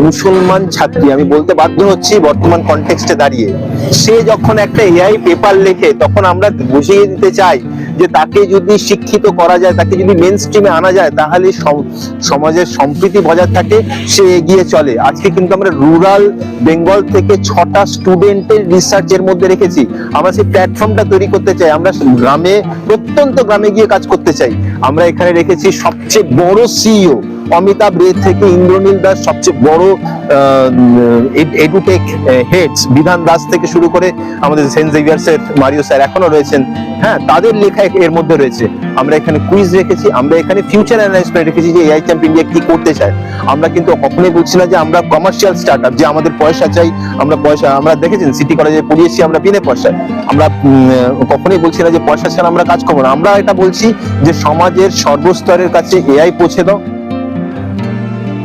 মুসলমান ছাত্রী, আমি বলতে বাধ্য হচ্ছি বর্তমান কনটেক্সটে দাঁড়িয়ে, সে যখন একটা এআই পেপার লেখে তখন আমরা বুঝিয়ে দিতে চাই যে তাকে যদি শিক্ষিত করা যায়, তাকে যদি মেন স্ট্রিমে আনা যায়, তাহলে সমাজের সম্প্রীতি বজায় থাকে, সে এগিয়ে চলে। আজকে কিন্তু আমরা রুরাল বেঙ্গল থেকে 6টা স্টুডেন্টের রিসার্চ এর মধ্যে রেখেছি। আমরা সেই প্ল্যাটফর্মটা তৈরি করতে চাই, আমরা গ্রামে, প্রত্যন্ত গ্রামে গিয়ে কাজ করতে চাই। আমরা এখানে রেখেছি সবচেয়ে বড় সিইও অমিতাভ রে থেকে ইন্দ্রনীল দাস, সবচেয়ে বড় এডুটেক হেডস বিধান দাস থেকে শুরু করে আমাদের সেন্ট জেভিয়ার্স এর মারিও স্যার এখনো রয়েছেন, হ্যাঁ, তাদের লেখা এর মধ্যে রয়েছে। আমরা এখানে কুইজ রেখেছি, আমরা এখানে ফিউচার অ্যানালাইসিস রেখেছি যে এআই চ্যাম্প ইন্ডিয়া কি করতে চায়। আমরা কিন্তু কখনোই বলছি না যে আমরা কমার্শিয়াল স্টার্টআপ, যে আমাদের পয়সা চাই, আমরা দেখেছেন সিটি কলেজে পড়িয়েছি আমরা বিনা পয়সায়। আমরা কখনোই বলছি না যে পয়সা ছাড়া আমরা কাজ করবো না। আমরা এটা বলছি যে সমাজের সর্বস্তরের কাছে এআই পৌঁছে দাও,